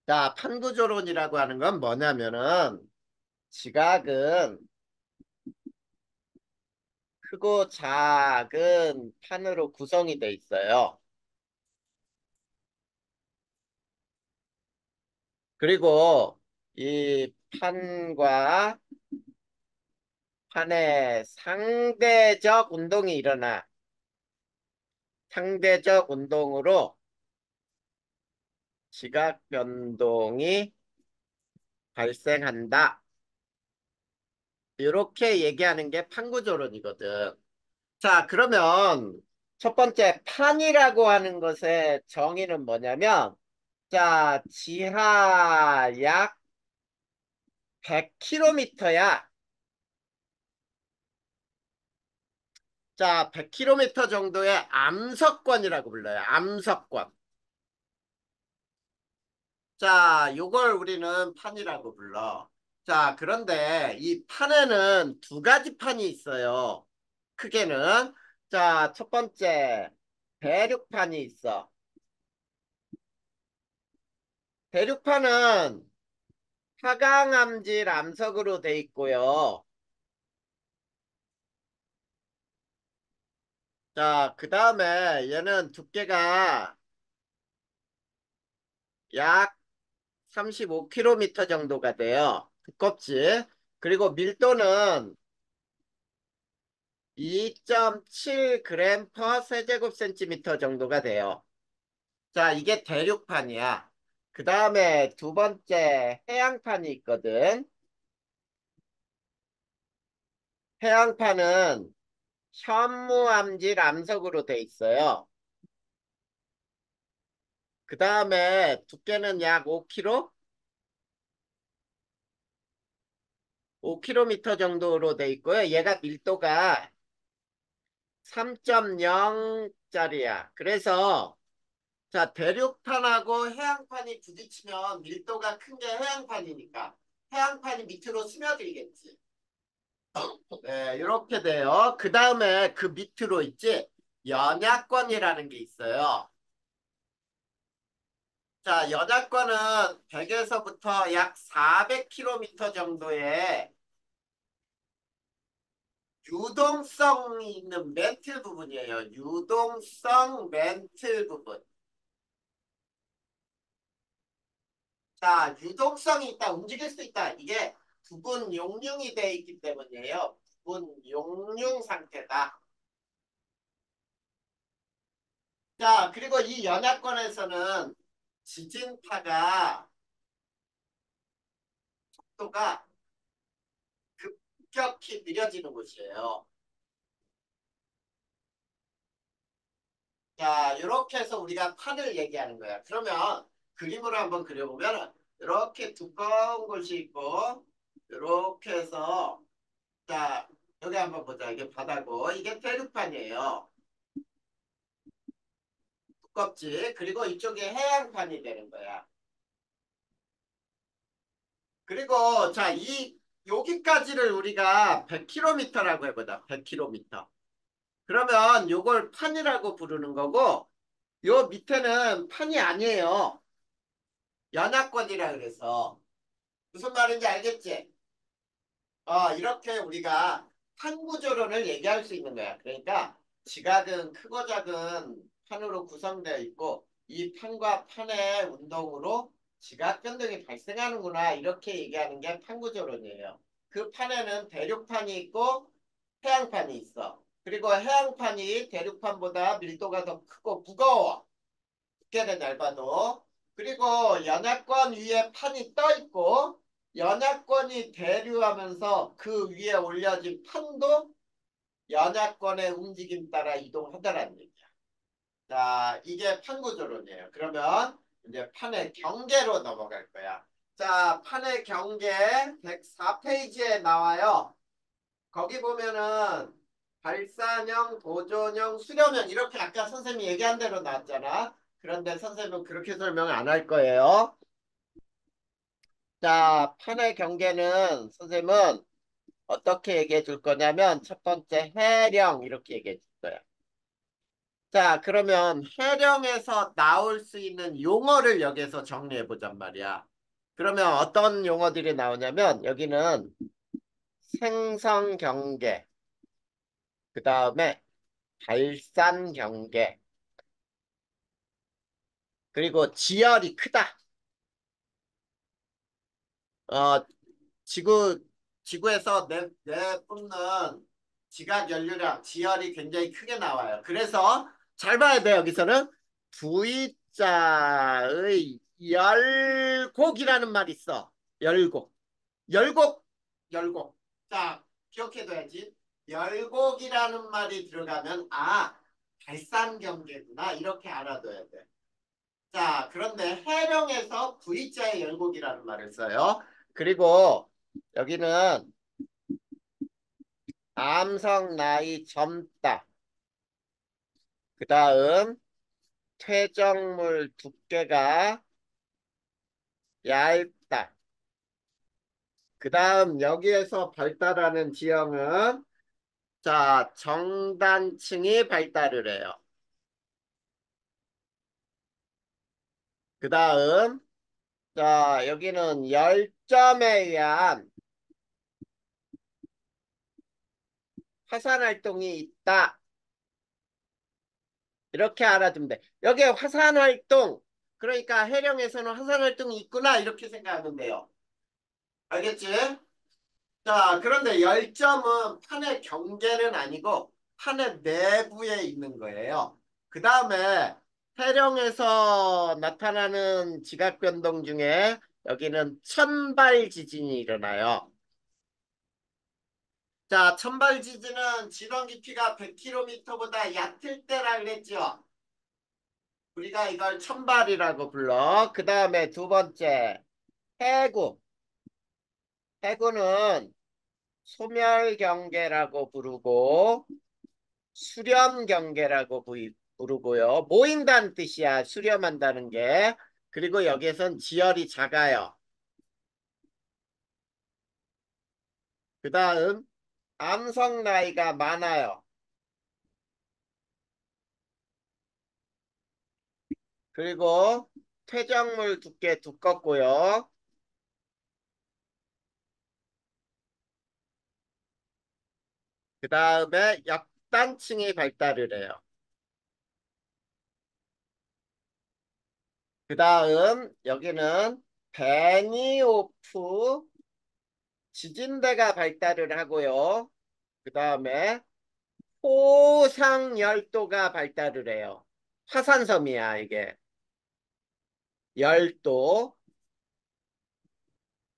자, 판구조론이라고 하는 건 뭐냐면은 지각은 크고 작은 판으로 구성이 돼 있어요. 그리고 이 판과 판의 상대적 운동이 일어나. 상대적 운동으로 지각 변동이 발생한다. 이렇게 얘기하는 게 판구조론이거든. 자, 그러면 첫 번째 판이라고 하는 것의 정의는 뭐냐면, 자, 지하 약 100km야. 자, 100km 정도의 암석권이라고 불러요. 암석권. 자, 요걸 우리는 판이라고 불러. 자, 그런데 이 판에는 두 가지 판이 있어요. 크게는. 자, 첫 번째, 대륙판이 있어. 대륙판은 하강암질 암석으로 돼 있고요. 자, 그 다음에 얘는 두께가 약 35km 정도가 돼요. 두껍지? 그리고 밀도는 2.7g per 세제곱센티미터 정도가 돼요. 자, 이게 대륙판이야. 그 다음에 두 번째 해양판이 있거든. 해양판은 현무암질 암석으로 돼 있어요. 그 다음에 두께는 약 5km? 5km 정도로 돼 있고요. 얘가 밀도가 3.0짜리야. 그래서 자, 대륙판하고 해양판이 부딪히면 밀도가 큰 게 해양판이니까 해양판이 밑으로 스며들겠지. 네, 이렇게 돼요. 그 다음에 그 밑으로 있지 연약권이라는 게 있어요. 자, 연약권은 100에서부터 약 400km 정도의 유동성이 있는 멘틀 부분이에요. 유동성 멘틀 부분. 자, 유동성이 있다, 움직일 수 있다. 이게 부분 용융이 돼 있기 때문이에요. 부분 용융 상태다. 자, 그리고 이 연합권에서는 지진파가 속도가 급격히 느려지는 곳이에요. 자, 이렇게 해서 우리가 판을 얘기하는 거야. 그러면 그림으로 한번 그려보면 이렇게 두꺼운 곳이 있고 이렇게 해서 자, 여기 한번 보자. 이게 바다고 이게 대륙판이에요. 두껍지. 그리고 이쪽에 해양판이 되는 거야. 그리고 자, 이 여기까지를 우리가 100km라고 해보자. 100km. 그러면 요걸 판이라고 부르는 거고 요 밑에는 판이 아니에요. 연합권이라 그래서 무슨 말인지 알겠지? 이렇게 우리가 판 구조론을 얘기할 수 있는 거야. 그러니까 지각은 크고 작은 판으로 구성되어 있고 이 판과 판의 운동으로 지각 변동이 발생하는구나 이렇게 얘기하는 게 판 구조론이에요. 그 판에는 대륙판이 있고 해양판이 있어. 그리고 해양판이 대륙판보다 밀도가 더 크고 무거워. 두께는 얇아도. 그리고 연합권 위에 판이 떠 있고 연합권이 대류하면서 그 위에 올려진 판도 연합권의 움직임 따라 이동하더라는 얘기야. 자, 이게 판구조론이에요. 그러면 이제 판의 경계로 넘어갈 거야. 자, 판의 경계 104페이지에 나와요. 거기 보면은 발산형, 보존형, 수렴형 이렇게 아까 선생님이 얘기한 대로 나왔잖아. 그런데 선생님은 그렇게 설명을 안 할 거예요. 자, 판의 경계는 선생님은 어떻게 얘기해 줄 거냐면 첫 번째 해령 이렇게 얘기해 줄 거야. 자, 그러면 해령에서 나올 수 있는 용어를 여기서 정리해 보잔 말이야. 그러면 어떤 용어들이 나오냐면 여기는 생성 경계, 그 다음에 발산 경계, 그리고 지열이 크다. 어, 지구, 지구에서 내뿜는 지각 연료량, 지열이 굉장히 크게 나와요. 그래서 잘 봐야 돼, 여기서는. V자의 열곡이라는 말이 있어. 열곡. 열곡, 열곡. 자, 기억해둬야지. 열곡이라는 말이 들어가면, 아, 발산 경계구나. 이렇게 알아둬야 돼. 자, 그런데 해령에서 V자의 열곡이라는 말을 써요. 그리고 여기는 암석 나이 젊다. 그 다음 퇴적물 두께가 얇다. 그 다음 여기에서 발달하는 지형은 자 정단층이 발달을 해요. 그 다음 자 여기는 열점에 의한 화산 활동이 있다. 이렇게 알아두면 돼. 여기에 화산 활동 그러니까 해령에서는 화산 활동이 있구나 이렇게 생각하면 돼요. 알겠지? 자, 그런데 열점은 판의 경계는 아니고 판의 내부에 있는 거예요. 그 다음에 해령에서 나타나는 지각 변동 중에 여기는 천발 지진이 일어나요. 자, 천발 지진은 진원 깊이가 100km보다 얕을 때라 그랬죠. 우리가 이걸 천발이라고 불러. 그 다음에 두 번째, 해구. 해구는 소멸경계라고 부르고 수렴경계라고 부르고요. 모인다는 뜻이야. 수렴한다는 게. 그리고 여기에선 지열이 작아요. 그 다음 암석 나이가 많아요. 그리고 퇴적물 두께 두껍고요. 그 다음에 역단층이 발달을 해요. 그 다음 여기는 베니오프 지진대가 발달을 하고요. 그 다음에 호상열도가 발달을 해요. 화산섬이야, 이게. 열도,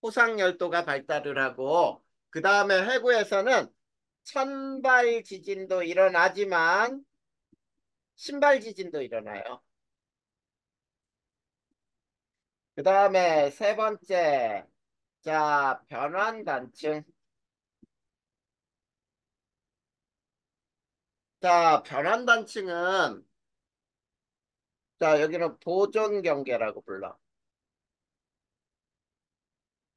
호상열도가 발달을 하고, 그 다음에 해구에서는 천발 지진도 일어나지만, 신발 지진도 일어나요. 그 다음에 세 번째, 자, 변환단층. 자, 변환단층은, 자, 여기는 보존경계라고 불러.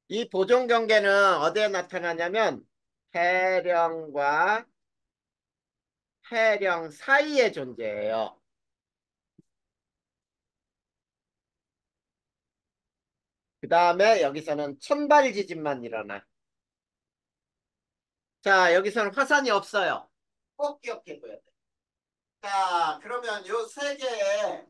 이 보존경계는 어디에 나타나냐면, 해령과 해령 사이에 존재해요. 그 다음에 여기서는 천발 지진만 일어나. 자, 여기서는 화산이 없어요. 꼭 기억해둬야 돼. 자, 그러면 요 세 개의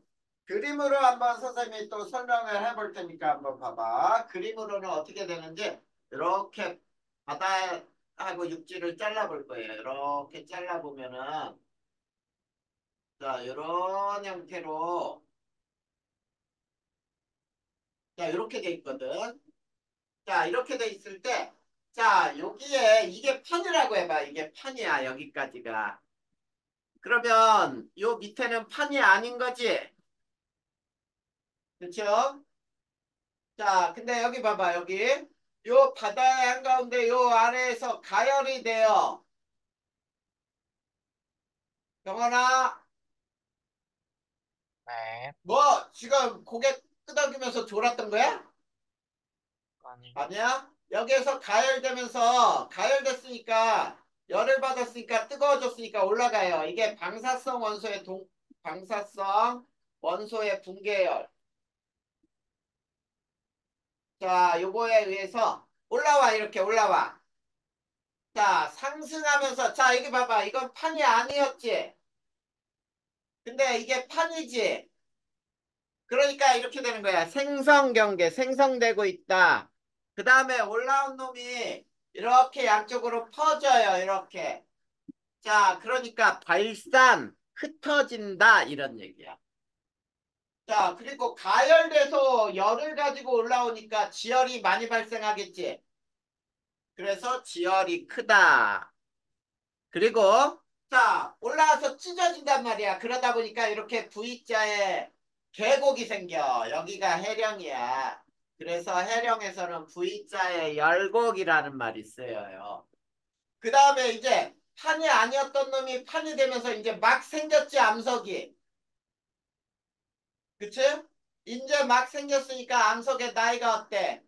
그림으로 한번 선생님이 또 설명을 해볼 테니까 한번 봐봐. 그림으로는 어떻게 되는지 이렇게 바다하고 육지를 잘라볼 거예요. 이렇게 잘라보면은 자, 이런 형태로 자, 이렇게 돼 있거든. 자, 이렇게 돼 있을 때 자, 여기에 이게 판이라고 해봐. 이게 판이야, 여기까지가. 그러면 요 밑에는 판이 아닌 거지. 그렇죠? 자, 근데 여기 봐봐. 여기 요 바다의 한가운데 요 아래에서 가열이 돼요. 경원아, 네, 뭐 지금 고개 끄덕이면서 졸았던 거야? 아니, 아니야? 여기에서 가열되면서 가열됐으니까 열을 받았으니까 뜨거워졌으니까 올라가요. 이게 방사성 원소의 방사성 원소의 붕괴열. 자, 요거에 의해서 올라와, 이렇게 올라와. 자, 상승하면서, 자, 여기 봐봐. 이건 판이 아니었지. 근데 이게 판이지. 그러니까 이렇게 되는 거야. 생성 경계, 생성되고 있다. 그 다음에 올라온 놈이 이렇게 양쪽으로 퍼져요. 이렇게. 자, 그러니까 발산, 흩어진다. 이런 얘기야. 자, 그리고 가열돼서 열을 가지고 올라오니까 지열이 많이 발생하겠지. 그래서 지열이 크다. 그리고 자, 올라와서 찢어진단 말이야. 그러다 보니까 이렇게 V자에 계곡이 생겨. 여기가 해령이야. 그래서 해령에서는 V자에 열곡이라는 말이 쓰여요. 그 다음에 이제 판이 아니었던 놈이 판이 되면서 이제 막 생겼지, 암석이. 그치? 이제 막 생겼으니까 암석의 나이가 어때?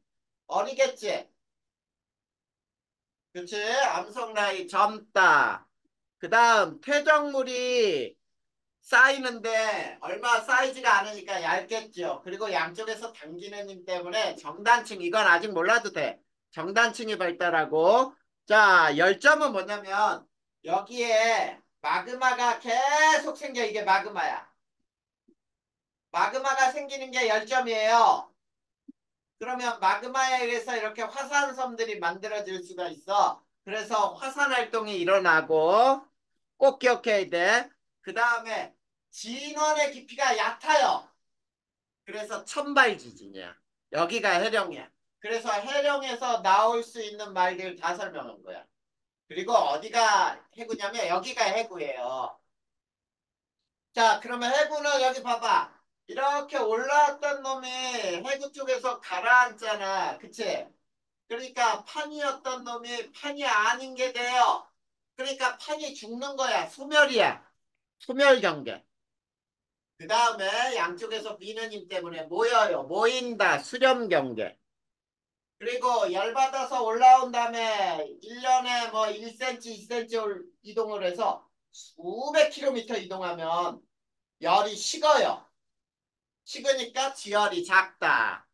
어리겠지? 그치? 암석 나이 젊다. 그 다음 퇴적물이 쌓이는데 얼마 쌓이지가 않으니까 얇겠죠. 그리고 양쪽에서 당기는 힘 때문에 정단층, 이건 아직 몰라도 돼. 정단층이 발달하고, 자, 열점은 뭐냐면 여기에 마그마가 계속 생겨. 이게 마그마야. 마그마가 생기는 게 열점이에요. 그러면 마그마에 의해서 이렇게 화산섬들이 만들어질 수가 있어. 그래서 화산 활동이 일어나고 꼭 기억해야 돼. 그 다음에 진원의 깊이가 얕아요. 그래서 천발 지진이야. 여기가 해령이야. 그래서 해령에서 나올 수 있는 말들 다 설명한 거야. 그리고 어디가 해구냐면 여기가 해구예요. 자, 그러면 해구는 여기 봐봐. 이렇게 올라왔던 놈이 해구 쪽에서 가라앉잖아. 그치? 그러니까 판이었던 놈이 판이 아닌 게 돼요. 그러니까 판이 죽는 거야. 소멸이야. 소멸 경계. 그 다음에 양쪽에서 미는 힘 때문에 모여요. 모인다. 수렴 경계. 그리고 열받아서 올라온 다음에 1년에 뭐 1cm, 2cm 이동을 해서 수백 킬로미터 이동하면 열이 식어요. 식으니까 지열이 작다.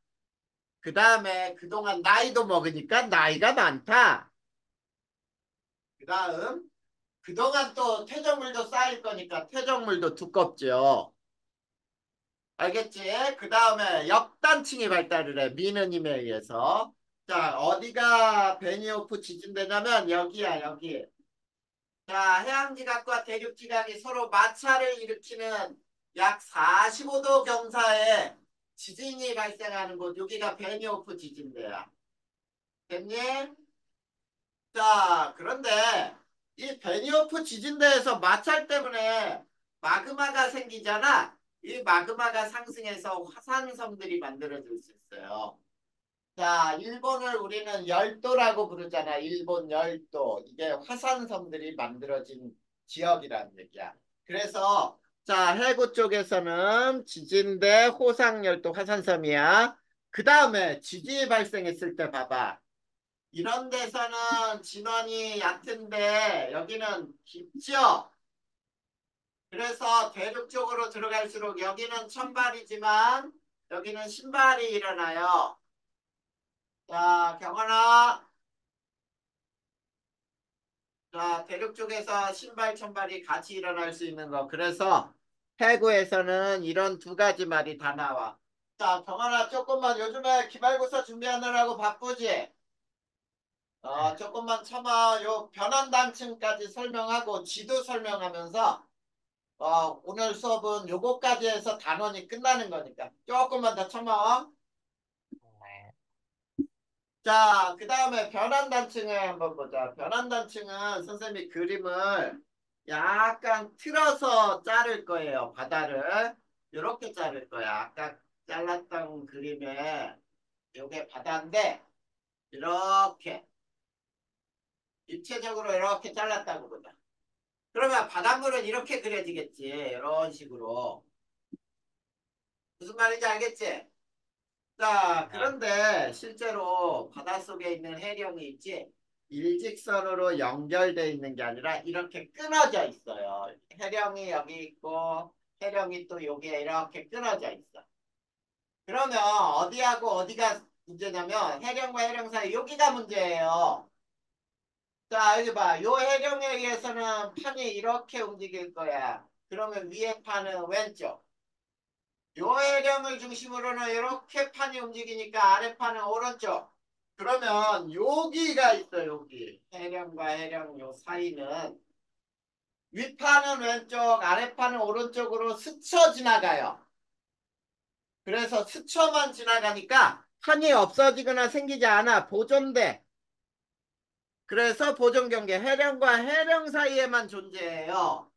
그 다음에 그동안 나이도 먹으니까 나이가 많다. 그 다음 그동안 또 퇴적물도 쌓일 거니까 퇴적물도 두껍죠. 알겠지? 그 다음에 역단층이 발달을 해. 미는 힘에 의해서. 자, 어디가 베니오프 지진대냐면 여기야, 여기. 자, 해양지각과 대륙지각이 서로 마찰을 일으키는 약 45도 경사에 지진이 발생하는 곳. 여기가 베니오프 지진대야. 됐니? 자, 그런데 이 베니오프 지진대에서 마찰 때문에 마그마가 생기잖아. 이 마그마가 상승해서 화산섬들이 만들어질 수 있어요. 자, 일본을 우리는 열도라고 부르잖아. 일본 열도. 이게 화산섬들이 만들어진 지역이라는 얘기야. 그래서 자, 해구 쪽에서는 지진대, 호상열도, 화산섬이야. 그 다음에 지진이 발생했을 때 봐봐. 이런 데서는 진원이 얕은데 여기는 깊죠. 그래서 대륙 쪽으로 들어갈수록 여기는 천발이지만 여기는 신발이 일어나요. 자, 경원아. 자, 대륙 쪽에서 신발, 천발이 같이 일어날 수 있는 거. 그래서 해구에서는 이런 두 가지 말이 다 나와. 자, 경원아, 조금만 요즘에 기말고사 준비하느라고 바쁘지? 네. 조금만 참아. 요 변환단층까지 설명하고 지도 설명하면서 오늘 수업은 요거까지 해서 단원이 끝나는 거니까 조금만 더 참아. 네. 자, 그 다음에 변환단층을 한번 보자. 변환단층은 선생님이 그림을 약간 틀어서 자를 거예요. 바다를 이렇게 자를 거야. 아까 잘랐던 그림에 요게 바다인데 이렇게 입체적으로 이렇게 잘랐다고 보자. 그러면 바닷물은 이렇게 그려지겠지. 이런 식으로. 무슨 말인지 알겠지? 자, 네. 그런데 실제로 바닷속에 있는 해령이 있지, 일직선으로 연결되어 있는 게 아니라 이렇게 끊어져 있어요. 해령이 여기 있고, 해령이 또 여기에 이렇게 끊어져 있어. 그러면 어디하고 어디가 문제냐면 해령과 해령 사이 여기가 문제예요. 자, 여기 봐. 요 해령에 의해서는 판이 이렇게 움직일 거야. 그러면 위에 판은 왼쪽. 요 해령을 중심으로는 이렇게 판이 움직이니까 아래 판은 오른쪽. 그러면 여기가 있어, 여기. 해령과 해령 요 사이는 윗판은 왼쪽, 아래판은 오른쪽으로 스쳐 지나가요. 그래서 스쳐만 지나가니까 판이 없어지거나 생기지 않아. 보존돼. 그래서 보존경계 해령과 해령 사이에만 존재해요.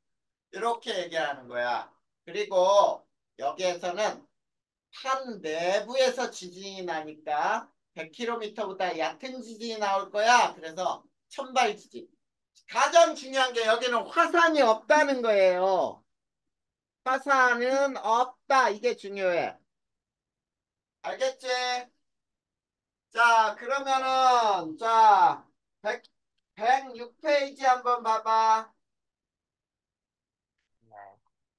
이렇게 얘기하는 거야. 그리고 여기에서는 판 내부에서 지진이 나니까 100km보다 얕은 지진이 나올 거야. 그래서 천발 지진. 가장 중요한 게 여기는 화산이 없다는 거예요. 화산은 없다. 이게 중요해. 알겠지? 자, 그러면은, 자, 106페이지 한번 봐봐. 네.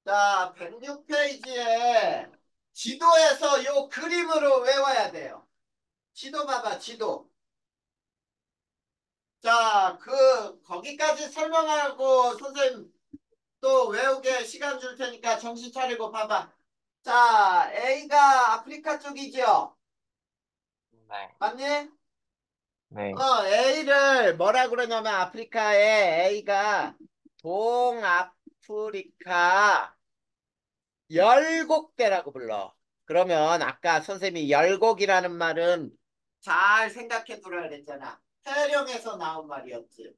자, 106페이지에 지도에서 요 그림으로 외워야 돼요. 지도 봐봐, 지도. 자, 거기까지 설명하고 선생님 또 외우게 시간 줄 테니까 정신 차리고 봐봐. 자, A가 아프리카 쪽이죠? 네. 맞니? 네. A를 뭐라 그러냐면 아프리카에 A가 동아프리카 열곡대라고 불러. 그러면 아까 선생님이 열곡이라는 말은 잘 생각해 두라 그랬잖아. 해령에서 나온 말이었지.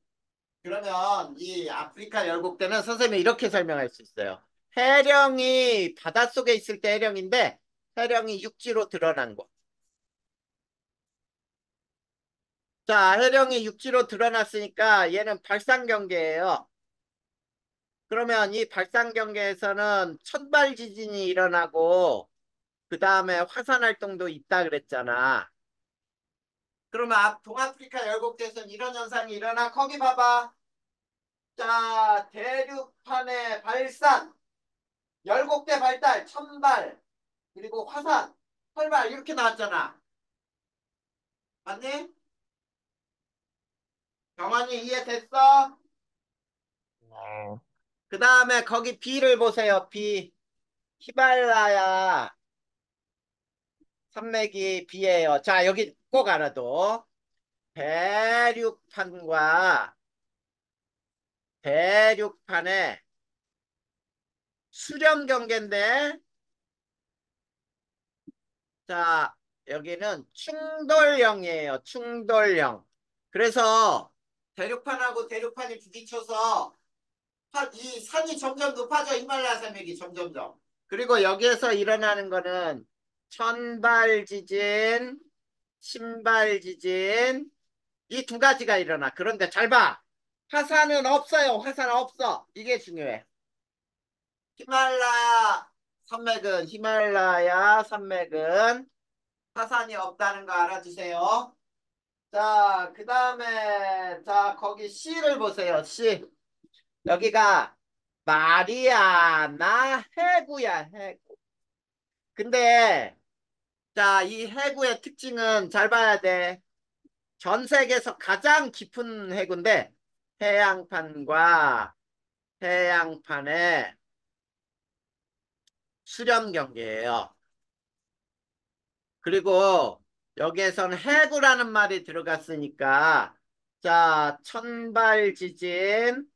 그러면 이 아프리카 열곡대는 선생님이 이렇게 설명할 수 있어요. 해령이 바닷속에 있을 때 해령인데 해령이 육지로 드러난 곳. 자, 해령이 육지로 드러났으니까 얘는 발상경계예요. 그러면 이 발상경계에서는 천발 지진이 일어나고 그 다음에 화산 활동도 있다 그랬잖아. 그러면 동아프리카 열곡대에서는 이런 현상이 일어나. 거기 봐봐. 자, 대륙판의 발산, 열곡대 발달, 천발, 그리고 화산, 활발 이렇게 나왔잖아. 맞니? 경환이 이해됐어? 네. 그 다음에 거기 B를 보세요. B. 히말라야 산맥이 B예요. 자, 여기 꼭 알아둬. 대륙판과 대륙판의 수렴 경계인데, 자, 여기는 충돌형이에요. 충돌형. 그래서 대륙판하고 대륙판이 부딪혀서 이 산이 점점 높아져. 히말라야 산맥이 점점점. 그리고 여기에서 일어나는 거는 천발 지진, 신발 지진 이 두 가지가 일어나. 그런데 잘 봐. 화산은 없어요. 화산 없어. 이게 중요해. 히말라야 산맥은 화산이 없다는 거 알아주세요. 자, 그 다음에 자 거기 C를 보세요. C. 여기가 마리아나 해구야. 해구. 근데 자, 이 해구의 특징은 잘 봐야 돼. 전 세계에서 가장 깊은 해구인데 해양판과 해양판의 수렴 경계예요. 그리고 여기에선 해구라는 말이 들어갔으니까 자, 천발 지진,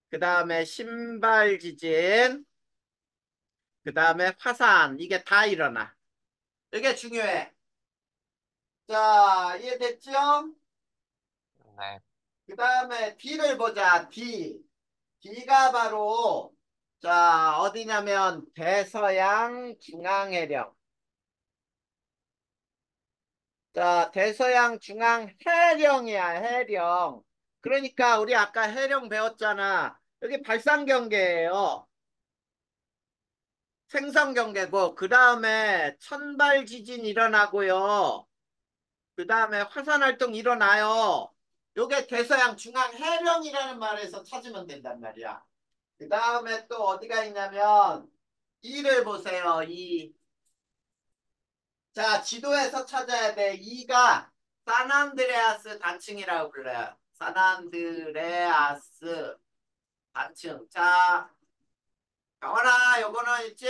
그 다음에 신발 지진, 그 다음에 화산 이게 다 일어나. 이게 중요해. 자, 이해됐죠? 네. 그 다음에 D를 보자. D. D가 바로 자, 어디냐면 대서양 중앙해령. 자, 대서양 중앙 해령이야, 해령. 그러니까 우리 아까 해령 배웠잖아. 여기 발상경계예요. 생성경계고 그 다음에 천발 지진 일어나고요. 그 다음에 화산활동 일어나요. 요게 대서양 중앙 해령이라는 말에서 찾으면 된단 말이야. 그 다음에 또 어디가 있냐면, 이를 보세요, 이. 자, 지도에서 찾아야 돼. 이가 산안드레아스 단층이라고 불러요. 산안드레아스 단층. 자, 경원아, 요거는 있지?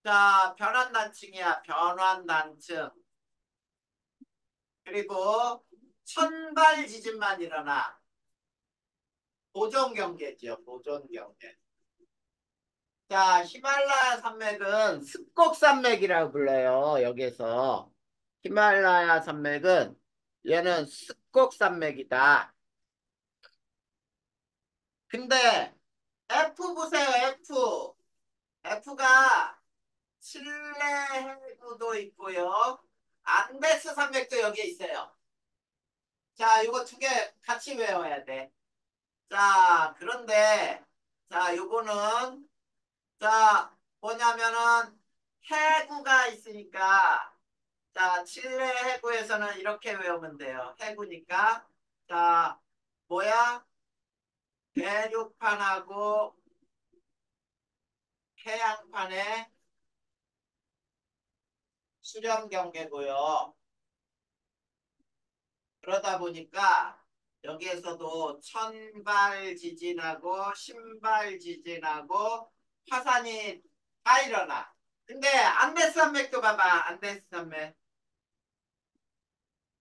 자, 변환단층이야. 변환단층. 그리고 천발 지진만 일어나. 보존 경계지요. 보존 경계. 자, 히말라야 산맥은 습곡산맥이라고 불러요. 여기서. 히말라야 산맥은 얘는 습곡산맥이다. 근데 F 보세요. F. F가 칠레 해구도 있고요. 안데스 산맥도 여기에 있어요. 자, 이거 두 개 같이 외워야 돼. 자, 그런데 자, 요거는 자, 뭐냐면은 해구가 있으니까 자, 칠레 해구에서는 이렇게 외우면 돼요. 해구니까 자, 뭐야? 대륙판하고 해양판의 수렴 경계고요. 그러다 보니까 여기에서도 천발 지진하고 신발 지진하고 화산이 다 일어나. 근데 안데스 산맥도 봐봐. 안데스 산맥.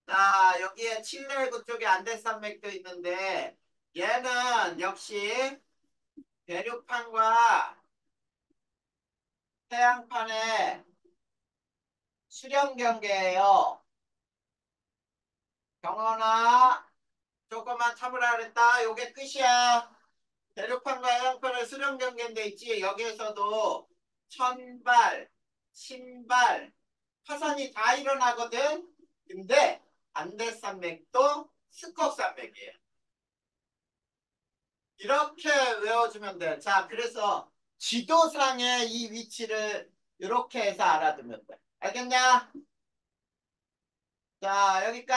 자, 여기에 칠레구 쪽에 안데스 산맥도 있는데 얘는 역시 대륙판과 해양판의 수렴 경계예요. 경원아, 조금만 참으라 그랬다. 요게 끝이야. 대륙판과 해양판의 수령 경계인데 있지. 여기에서도 천발, 신발, 화산이 다 일어나거든. 근데 안데산맥도 스컵산맥이에요. 이렇게 외워주면 돼. 자, 그래서 지도상의 이 위치를 이렇게 해서 알아두면 돼. 알겠냐? 자, 여기까지.